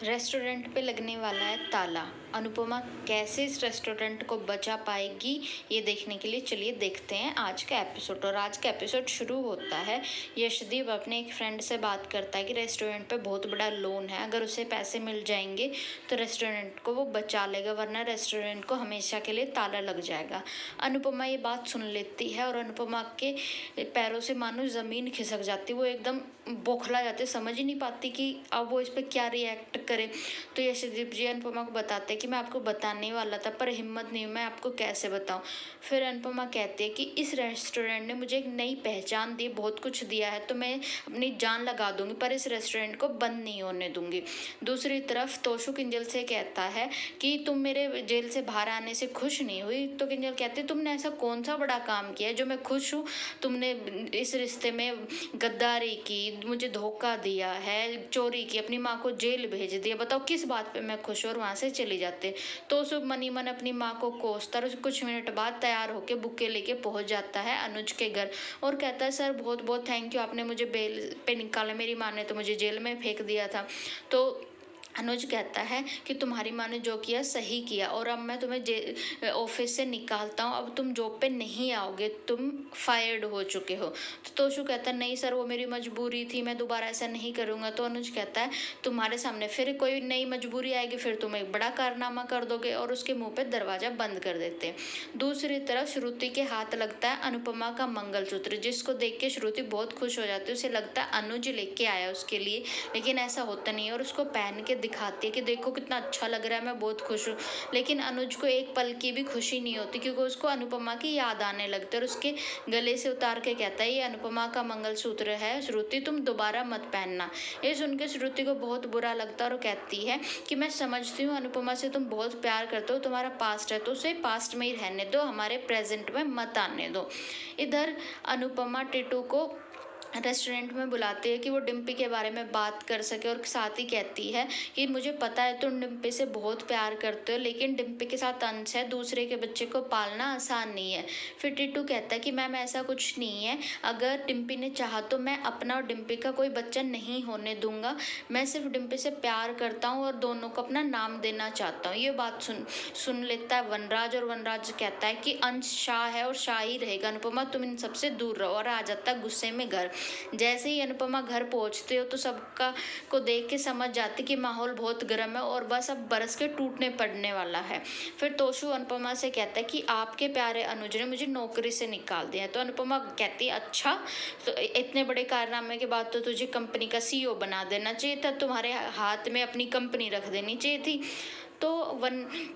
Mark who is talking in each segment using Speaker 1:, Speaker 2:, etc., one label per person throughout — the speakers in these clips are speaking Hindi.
Speaker 1: रेस्टोरेंट पे लगने वाला है ताला। अनुपमा कैसे इस रेस्टोरेंट को बचा पाएगी, ये देखने के लिए चलिए देखते हैं आज का एपिसोड। और आज का एपिसोड शुरू होता है, यशदीप अपने एक फ्रेंड से बात करता है कि रेस्टोरेंट पे बहुत बड़ा लोन है, अगर उसे पैसे मिल जाएंगे तो रेस्टोरेंट को वो बचा लेगा, वरना रेस्टोरेंट को हमेशा के लिए ताला लग जाएगा। अनुपमा ये बात सुन लेती है और अनुपमा के पैरों से मानो ज़मीन खिसक जाती, वो एकदम बौखला जाती, समझ ही नहीं पाती कि अब वो इस पर क्या रिएक्ट करे। तो यशदीप जी अनुपमा को बताते हैं कि मैं आपको बताने वाला था पर हिम्मत नहीं, मैं आपको कैसे बताऊं। फिर अनुपमा कहती है कि इस रेस्टोरेंट ने मुझे एक नई पहचान दी, बहुत कुछ दिया है, तो मैं अपनी जान लगा दूंगी पर इस रेस्टोरेंट को बंद नहीं होने दूंगी। दूसरी तरफ तोशु किंजल से कहता है कि तुम मेरे जेल से बाहर आने से खुश नहीं हुई। तो किंजल कहती है तुमने ऐसा कौन सा बड़ा काम किया है जो मैं खुश हूँ, तुमने इस रिश्ते में गद्दारी की, मुझे धोखा दिया है, चोरी की, अपनी माँ को जेल भेज दिया, बताओ किस बात पे मैं खुश हूँ। और वहाँ से चले जाते तो सुब मनी मन अपनी माँ को कोसता और कुछ मिनट बाद तैयार होके बुके लेके पहुंच जाता है अनुज के घर और कहता है सर बहुत बहुत थैंक यू, आपने मुझे बेल पे निकाला, मेरी माँ ने तो मुझे जेल में फेंक दिया था। तो अनुज कहता है कि तुम्हारी माँ ने जो किया सही किया और अब मैं तुम्हें ऑफिस से निकालता हूँ, अब तुम जॉब पे नहीं आओगे, तुम फायर्ड हो चुके हो। तो तोशु कहता है नहीं सर वो मेरी मजबूरी थी, मैं दोबारा ऐसा नहीं करूँगा। तो अनुज कहता है तुम्हारे सामने फिर कोई नई मजबूरी आएगी, फिर तुम एक बड़ा कारनामा कर दोगे, और उसके मुंह पे दरवाजा बंद कर देते हैं। दूसरी तरफ श्रुति के हाथ लगता है अनुपमा का मंगलसूत्र, जिसको देख के श्रुति बहुत खुश हो जाती है, उसे लगता है अनुज लेके आया उसके लिए, लेकिन ऐसा होता नहीं है और उसको पहन के दिखाती है कि देखो कितना अच्छा लग रहा है, मैं बहुत खुश हूँ। लेकिन अनुज को एक पल की भी खुशी नहीं होती क्योंकि उसको अनुपमा की याद आने लगती है और उसके गले से उतार के कहता है ये अनुपमा का मंगलसूत्र है, श्रुति तुम दोबारा मत पहनना। ये सुन के श्रुति को बहुत बुरा लगता है और कहती है कि मैं समझती हूँ अनुपमा से तुम बहुत प्यार करते हो, तुम्हारा पास्ट है तो उसे पास्ट में ही रहने दो, हमारे प्रेजेंट में मत आने दो। इधर अनुपमा टिटू को रेस्टोरेंट में बुलाती है कि वो डिम्पी के बारे में बात कर सके और साथ ही कहती है कि मुझे पता है तुम डिम्पी से बहुत प्यार करते हो, लेकिन डिम्पी के साथ अंश है, दूसरे के बच्चे को पालना आसान नहीं है। फिर टिट्टू कहता है कि मैम ऐसा कुछ नहीं है, अगर डिम्पी ने चाहा तो मैं अपना और डिम्पी का कोई बच्चा नहीं होने दूंगा, मैं सिर्फ डिम्पी से प्यार करता हूँ और दोनों को अपना नाम देना चाहता हूँ। ये बात सुन लेता है वनराज और वनराज कहता है कि अंश शाह है और शाह ही रहेगा, अनुपमा तुम इन सबसे दूर रहो, और आ जाता है गुस्से में घर। जैसे ही अनुपमा घर पहुंचते हो तो सबका को देख के समझ जाती कि माहौल बहुत गर्म है और बस अब बरस के टूटने पड़ने वाला है। फिर तोशु अनुपमा से कहता है कि आपके प्यारे अनुज ने मुझे नौकरी से निकाल दिया है। तो अनुपमा कहती है अच्छा, तो इतने बड़े कारनामे के बाद तो तुझे कंपनी का सीईओ बना देना चाहिए था, तुम्हारे हाथ में अपनी कंपनी रख देनी चाहिए थी। तो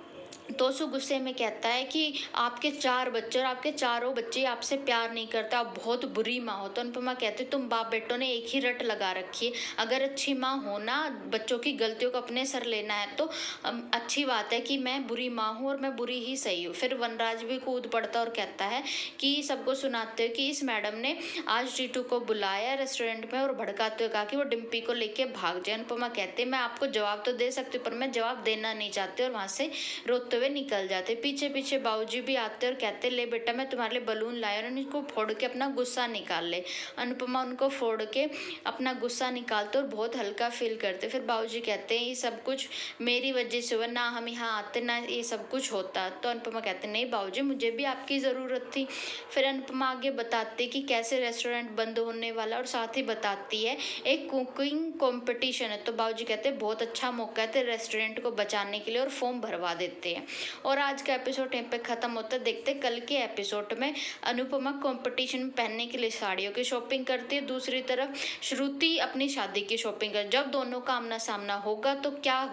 Speaker 1: तोशु गुस्से में कहता है कि आपके 4 बच्चे और आपके चारों बच्चे आपसे प्यार नहीं करते, आप बहुत बुरी माँ हो। तो अनुपमा कहते तुम बाप बेटों ने एक ही रट लगा रखी है, अगर अच्छी माँ हो ना, बच्चों की गलतियों को अपने सर लेना है तो अच्छी बात है कि मैं बुरी माँ हूँ और मैं बुरी ही सही हूँ। फिर वनराज भी कूद पड़ता और कहता है कि सबको सुनाते हो कि इस मैडम ने आज टीटू को बुलाया रेस्टोरेंट में और भड़काते हुए कहा कि वो डिम्पी को लेके भाग जाए। अनुपमा कहते मैं आपको जवाब तो दे सकती हूँ पर मैं जवाब देना नहीं चाहती, और वहाँ से रोते हुए निकल जाते। पीछे पीछे बाबूजी भी आते और कहते ले बेटा मैं तुम्हारे लिए बलून लाया और उनको फोड़ के अपना गुस्सा निकाल ले। अनुपमा उनको फोड़ के अपना गुस्सा निकालते और बहुत हल्का फील करते। फिर बाबूजी कहते हैं ये सब कुछ मेरी वजह से हुआ, ना हम यहाँ आते ना ये सब कुछ होता। तो अनुपमा कहते नहीं बाबूजी मुझे भी आपकी ज़रूरत थी। फिर अनुपमा आगे बताते कि कैसे रेस्टोरेंट बंद होने वाला और साथ ही बताती है एक कुकिंग कॉम्पिटिशन है। तो बाबूजी कहते हैं बहुत अच्छा मौका है रेस्टोरेंट को बचाने के लिए, और फॉर्म भरवा देते हैं। और आज का एपिसोड यहीं पे खत्म होता है। देखते कल के एपिसोड में अनुपमा कंपटीशन में पहनने के लिए साड़ियों की शॉपिंग करती है, दूसरी तरफ श्रुति अपनी शादी की शॉपिंग कर, जब दोनों का आमना सामना होगा तो क्या होगा।